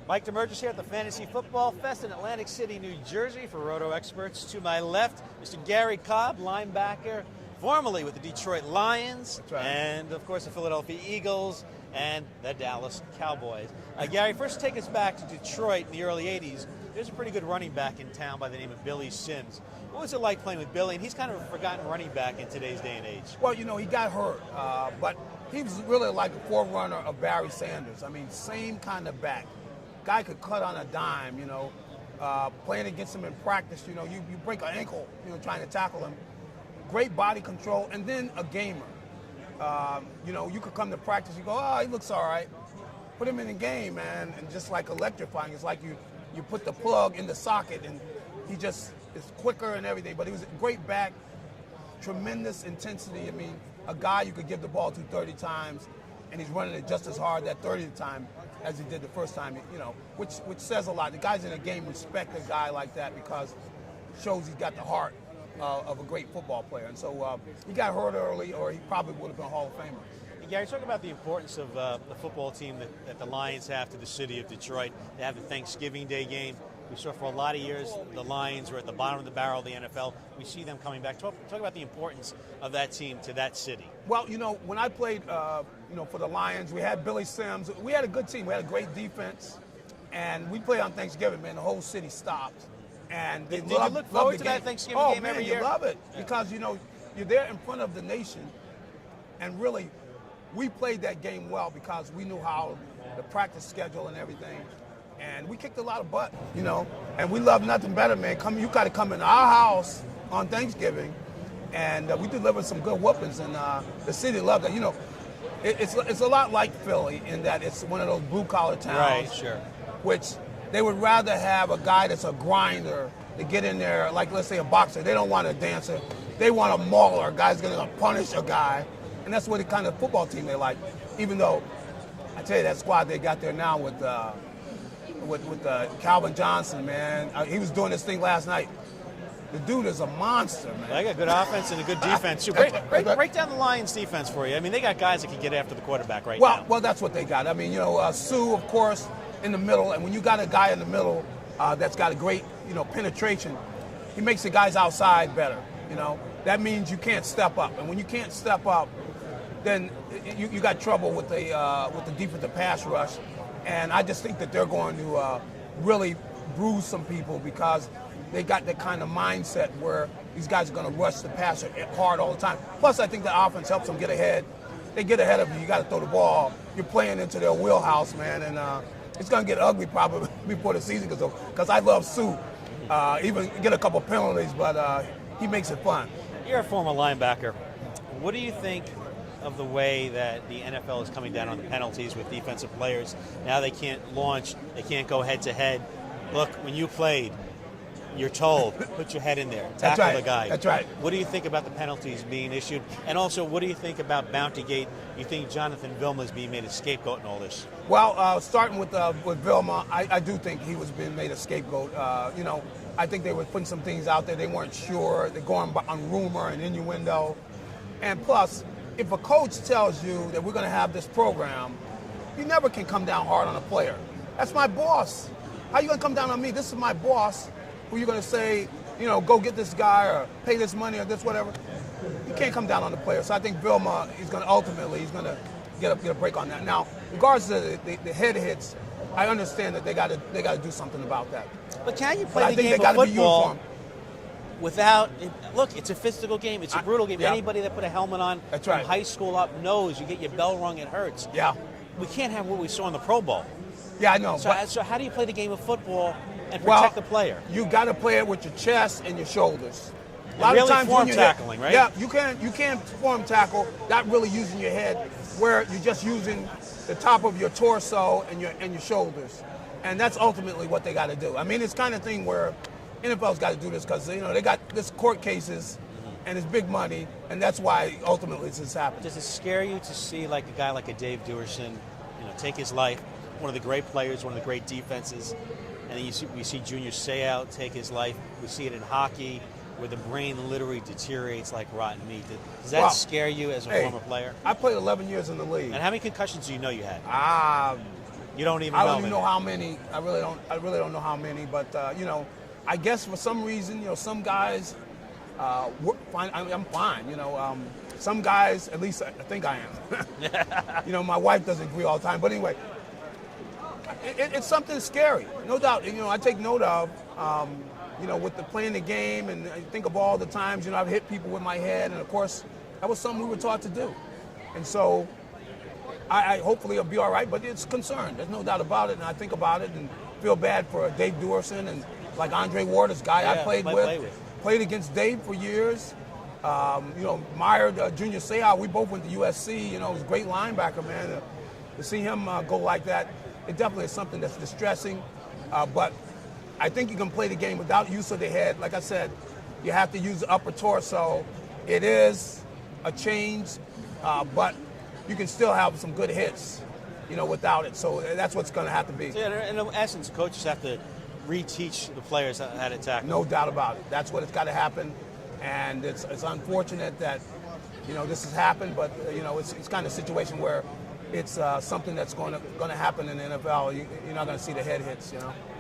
Mike Damergis here at the Fantasy Football Fest in Atlantic City, New Jersey for RotoExperts. To my left, Mr. Gary Cobb, linebacker, formerly with the Detroit Lions, That's right. And of course the Philadelphia Eagles and the Dallas Cowboys. Gary, first take us back to Detroit in the early 80s. There's a pretty good running back in town by the name of Billy Sims. What was it like playing with Billy? And he's kind of a forgotten running back in today's day and age. Well, you know, he got hurt, but he was really like a forerunner of Barry Sanders. I mean, same kind of back. Guy could cut on a dime, you know. Playing against him in practice, you know, you break an ankle, you know, trying to tackle him. Great body control, and then a gamer. You know, you could come to practice, you go, oh, he looks all right. Put him in the game, man, and just like electrifying. It's like you put the plug in the socket, and he just is quicker and everything. But he was a great back, tremendous intensity. I mean, a guy you could give the ball to 30 times, and he's running it just as hard that 30th time as he did the first time, you know, which says a lot. The guys in the game respect a guy like that because it shows he's got the heart of a great football player. And so he got hurt early, or he probably would have been a Hall of Famer. Hey, Gary, talk about the importance of the football team that the Lions have to the city of Detroit. They have the Thanksgiving Day game. We saw for a lot of years the Lions were at the bottom of the barrel of the NFL. We see them coming back. Talk about the importance of that team to that city. Well, you know, when I played, you know, for the Lions, we had Billy Sims. We had a good team. We had a great defense. And we played on Thanksgiving, man. The whole city stopped. And they Did you look forward to that Thanksgiving game every year? Oh, man, you love it. Because, you know, you're there in front of the nation. And really, we played that game well because we knew how the practice schedule and everything. And we kicked a lot of butt, you know. And we love nothing better, man. You got to come in our house on Thanksgiving. And we delivered some good whoopings. And the city loved it. You know, it's a lot like Philly in that it's one of those blue-collar towns. Right, sure. Which they would rather have a guy that's a grinder to get in there, like let's say a boxer. They don't want a dancer. They want a mauler, a guy's going to punish a guy. And that's what the kind of football team they like. Even though, I tell you, that squad they got there now with Calvin Johnson, man. He was doing this thing last night. The dude is a monster, man. They got good offense and a good defense, too. Break down the Lions' defense for you. I mean, they got guys that can get after the quarterback now. Well, that's what they got. I mean, you know, Sue, of course, in the middle. And when you got a guy in the middle that's got a great, you know, penetration, he makes the guys outside better, you know. That means you can't step up. And when you can't step up, then you got trouble with the defensive pass rush. And I just think that they're going to really bruise some people because they got that kind of mindset where these guys are going to rush the passer hard all the time. Plus, I think the offense helps them get ahead. They get ahead of you. You got to throw the ball. You're playing into their wheelhouse, man. And it's going to get ugly probably before the season goes over because I love Sue. Even get a couple penalties, but he makes it fun. You're a former linebacker. What do you think of the way that the NFL is coming down on the penalties with defensive players? Now they can't launch, they can't go head-to-head. Look, when you played, you're told, put your head in there, tackle the guy. That's right. What do you think about the penalties being issued? And also, what do you think about Bountygate? You think Jonathan Vilma is being made a scapegoat in all this? Well, starting with Vilma, I do think he was being made a scapegoat. You know, I think they were putting some things out there. They weren't sure. They're going on rumor and innuendo. And plus, if a coach tells you that we're going to have this program, you never can come down hard on a player. That's my boss. How you going to come down on me? This is my boss. Who you going to say, you know, go get this guy or pay this money or this whatever? You can't come down on the player. So I think Vilma is going to ultimately get a break on that. Now, in regards to the head hits, I understand that they got to do something about that. But can you play the game of football without? Look, it's a physical game. It's a brutal game. Yeah. Anybody that put a helmet on from high school up knows you get your bell rung, it hurts. Yeah. We can't have what we saw in the Pro Bowl. Yeah, I know. So how do you play the game of football and protect the player? You got to play it with your chest and your shoulders. A lot of times form tackling, right? Yeah, you can't form tackle, not really using your head, where you're just using the top of your torso and your shoulders. And that's ultimately what they got to do. I mean, it's kind of thing where NFL's got to do this because, you know, they got this court cases and it's big money, and that's why ultimately this happens. Does it scare you to see like a guy like a Dave Duerson, you know, take his life, one of the great players, one of the great defenses, and then we see Junior Seau take his life. We see it in hockey where the brain literally deteriorates like rotten meat. Does that scare you as a former player? I played 11 years in the league. And how many concussions do you know you had? You don't even know. I don't even know how many. I really don't know how many. But I guess for some reason, some guys, I'm fine. Some guys, at least I think I am. My wife doesn't agree all the time. But anyway, it's something scary, no doubt. I take note of, with the playing the game, and I think of all the times, I've hit people with my head, and of course, that was something we were taught to do. And so, I hopefully it'll be all right, but it's concerned. There's no doubt about it, and I think about it and feel bad for Dave Duerson and like Andre Ward, this guy I played with. Played against Dave for years. Meyer, Junior Seau, we both went to USC. He was a great linebacker, man. To see him go like that, it definitely is something that's distressing. But I think you can play the game without use of the head. Like I said, you have to use the upper torso. It is a change, but you can still have some good hits, without it. So that's what's going to have to be. So yeah, in essence, coaches have to reteach the players how to tackle. No doubt about it. That's what it's got to happen. And it's unfortunate that, this has happened, but, it's kind of a situation where it's something that's going to happen in the NFL. You're not going to see the head hits,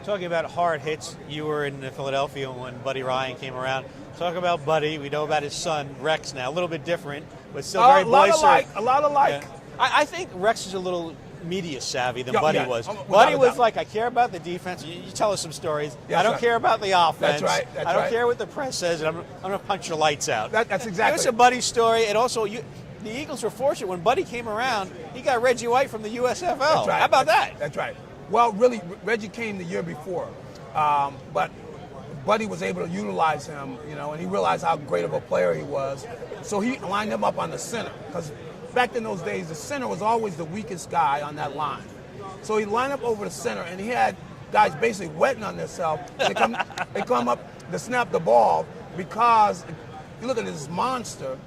Talking about hard hits, you were in Philadelphia when Buddy Ryan came around. Talk about Buddy. We know about his son, Rex, now. A little bit different, but still very boisterous. A lot alike. Yeah. I think Rex is a little media savvy than Buddy was. Without Buddy was like, I care about the defense. You tell us some stories. I don't care about the offense. That's right. I don't care what the press says. And I'm going to punch your lights out. That's exactly. It's a Buddy story. And also, the Eagles were fortunate. When Buddy came around, he got Reggie White from the USFL. That's right. How about that? That's right. Well, really, Reggie came the year before. But Buddy was able to utilize him, and he realized how great of a player he was. So he lined him up on the center. Because back in those days, the center was always the weakest guy on that line. So he lined up over the center, and he had guys basically wetting on themselves. They come up to snap the ball because you look at this monster,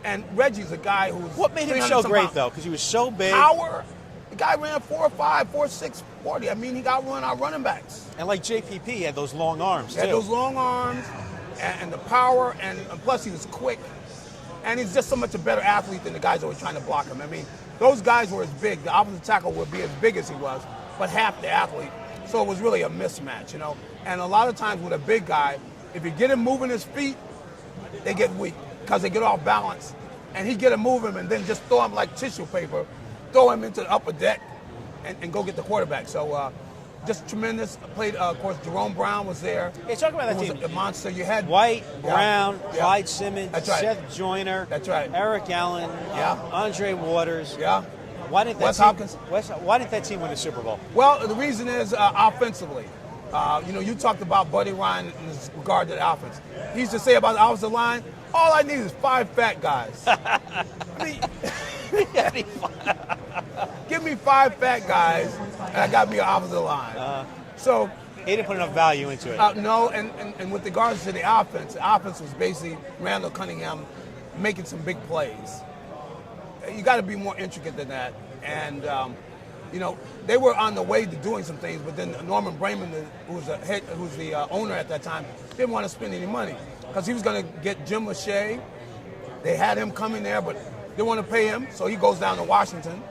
and Reggie's a guy who's. What made him so great, though? Because he was so big. Power. The guy ran 4.5, 4.6, 40. I mean, he got run our running backs. And like JPP, he had those long arms, too. He had those long arms and the power, and plus he was quick. And he's just so much a better athlete than the guys that were trying to block him. I mean, those guys were as big. The offensive tackle would be as big as he was, but half the athlete. So it was really a mismatch, And a lot of times with a big guy, if you get him moving his feet, they get weak because they get off balance. And he get him moving and then just throw him like tissue paper, throw him into the upper deck and go get the quarterback. So just tremendous. Played, of course, Jerome Brown was there. Hey, talk about that team. team. A monster. You had White, Brown, Clyde Simmons, That's right. Seth Joyner, That's right. Eric Allen, Andre Waters. Yeah. Why didn't Wes Hopkins. Why didn't that team win the Super Bowl? Well, the reason is offensively. You talked about Buddy Ryan in regard to the offense. He used to say about the offensive line, all I need is 5 fat guys. Give me 5 fat guys, and I got me an offensive line. So he didn't put enough value into it. No, and with regards to the offense was basically Randall Cunningham making some big plays. You got to be more intricate than that. And, they were on the way to doing some things, but then Norman Brayman, who's the owner at that time, didn't want to spend any money because he was going to get Jim Lachey. They had him coming there, but didn't want to pay him, so he goes down to Washington.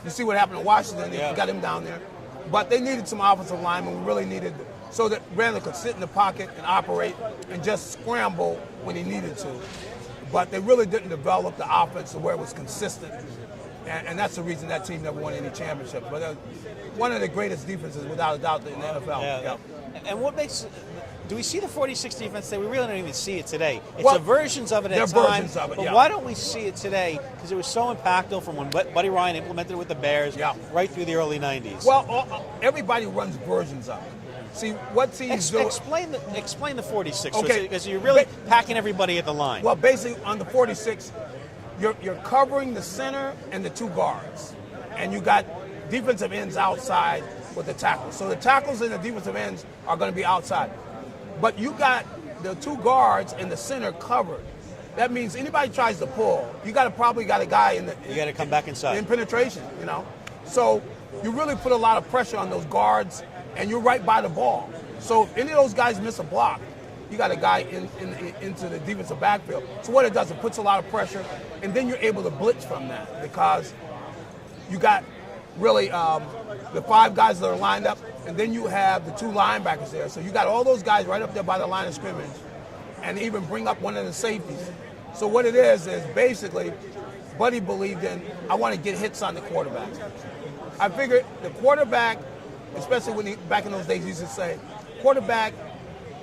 You see what happened in Washington. They got him down there. But they needed some offensive linemen. We really needed so that Randall could sit in the pocket and operate and just scramble when he needed to. But they really didn't develop the offense to where it was consistent. And that's the reason that team never won any championships. But one of the greatest defenses, without a doubt, in the NFL. Yeah. And what makes do we see the 46 defense today? We really don't even see it today. It's versions of it at times. Versions of it, but why don't we see it today? Because it was so impactful from when Buddy Ryan implemented it with the Bears right through the early 90s. Well, everybody runs versions of it. See, what teams do... Explain the 46, because you're really packing everybody at the line. Well, basically, on the 46, you're covering the center and the 2 guards. And you got defensive ends outside with the tackles. So the tackles and the defensive ends are going to be outside. But you got the 2 guards and the center covered. That means anybody tries to pull, you probably got a guy in the... You got to come back inside. In penetration, So you really put a lot of pressure on those guards, and you're right by the ball. So if any of those guys miss a block, you got a guy into the defensive backfield. So what it does, it puts a lot of pressure, and then you're able to blitz from that because you got really the 5 guys that are lined up, and then you have the 2 linebackers there. So you got all those guys right up there by the line of scrimmage, and even bring up one of the safeties. So what it is basically, Buddy believed in, I want to get hits on the quarterback. I figured the quarterback, especially when back in those days, he used to say, quarterback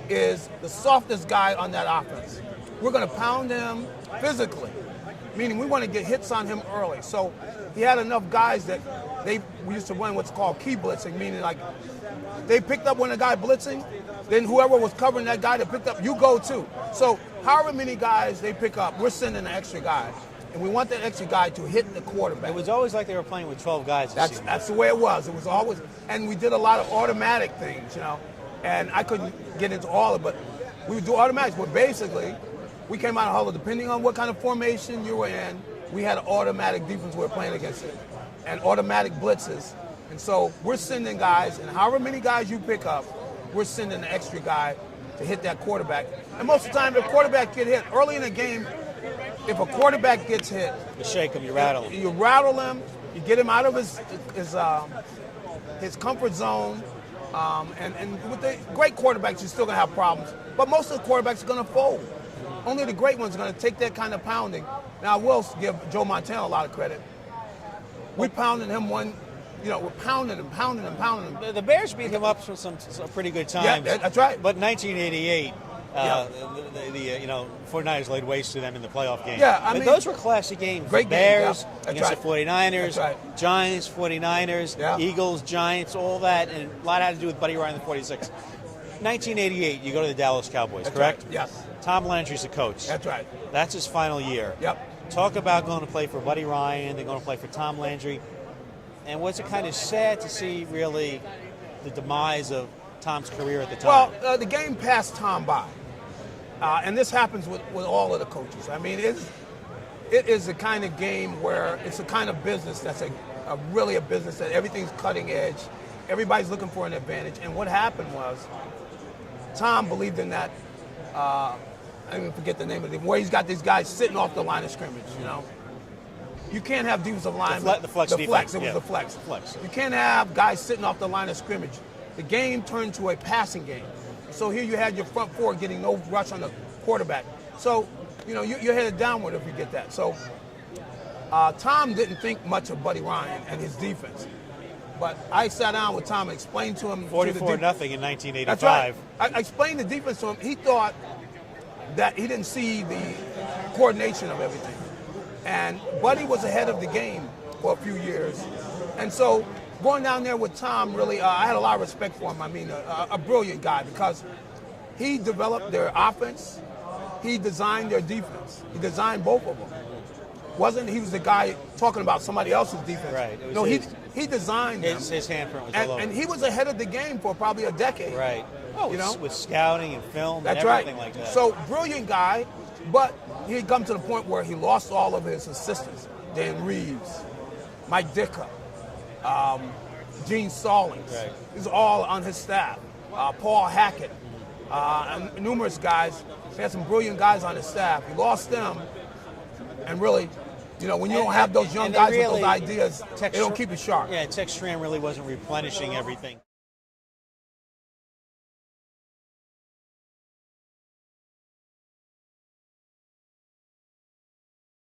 is the softest guy on that offense. We're going to pound him physically, meaning we want to get hits on him early. So he had enough guys that we used to run what's called key blitzing, meaning like they picked up when the guy blitzing, then whoever was covering that guy that picked up, you go too. So however many guys they pick up, we're sending an extra guy. And we want that extra guy to hit the quarterback. It was always like they were playing with 12 guys. That's the way it was. It was always, and we did a lot of automatic things, And I couldn't get into all of it, but we would do automatics. But basically, we came out of huddle, depending on what kind of formation you were in, we had an automatic defense we were playing against it, and automatic blitzes. And so we're sending guys, and however many guys you pick up, we're sending an extra guy to hit that quarterback. And most of the time, the quarterback get hit early in the game. If a quarterback gets hit, you shake him, you rattle him. You rattle him, you get him out of his comfort zone. And with the great quarterbacks, you're still going to have problems. But most of the quarterbacks are going to fold. Only the great ones are going to take that kind of pounding. Now, I will give Joe Montana a lot of credit. We pounded him we're pounding him. The Bears beat him up for some pretty good times. Yeah, that's right. But 1988, the 49ers laid waste to them in the playoff game. Yeah, I mean, those were classic games. Great Bears games, against the 49ers, That's right. Giants, 49ers, Eagles, Giants, all that, and a lot had to do with Buddy Ryan, the 46. 1988, you go to the Dallas Cowboys, That's correct? Right. Yes. Tom Landry's the coach. That's right. That's his final year. Yep. Talk about going to play for Buddy Ryan, they're going to play for Tom Landry. And was it kind of sad to see, really, the demise of Tom's career at the time? Well, the game passed Tom by. And this happens with all of the coaches. I mean, it is the kind of game where it's a kind of business that's really a business that everything's cutting edge. Everybody's looking for an advantage. And what happened was Tom believed in that, I even forget the name of it, where he's got these guys sitting off the line of scrimmage, You can't have defensive linemen. The flex defense. It was the flex. Flex. You can't have guys sitting off the line of scrimmage. The game turned to a passing game. So here you had your front four getting no rush on the quarterback. So, you're headed downward if you get that. So Tom didn't think much of Buddy Ryan and his defense. But I sat down with Tom and explained to him. 44-0 in 1985. That's right. I explained the defense to him. He thought that he didn't see the coordination of everything. And Buddy was ahead of the game for a few years. And so going down there with Tom, really, I had a lot of respect for him. I mean, a brilliant guy because he developed their offense. He designed their defense. He designed both of them. He was the guy talking about somebody else's defense. Right. No, he designed them. His handprint was all over. And he was ahead of the game for probably a decade. Right. With scouting and film and everything like that. So, brilliant guy, but he had come to the point where he lost all of his assistants. Dan Reeves, Mike Ditka, Gene Stallings. Right. These are all on his staff. Paul Hackett, and numerous guys. He had some brilliant guys on his staff. He lost them, and really, when you don't have those young guys with those ideas, they don't keep you sharp. Yeah, Tex Schramm really wasn't replenishing everything.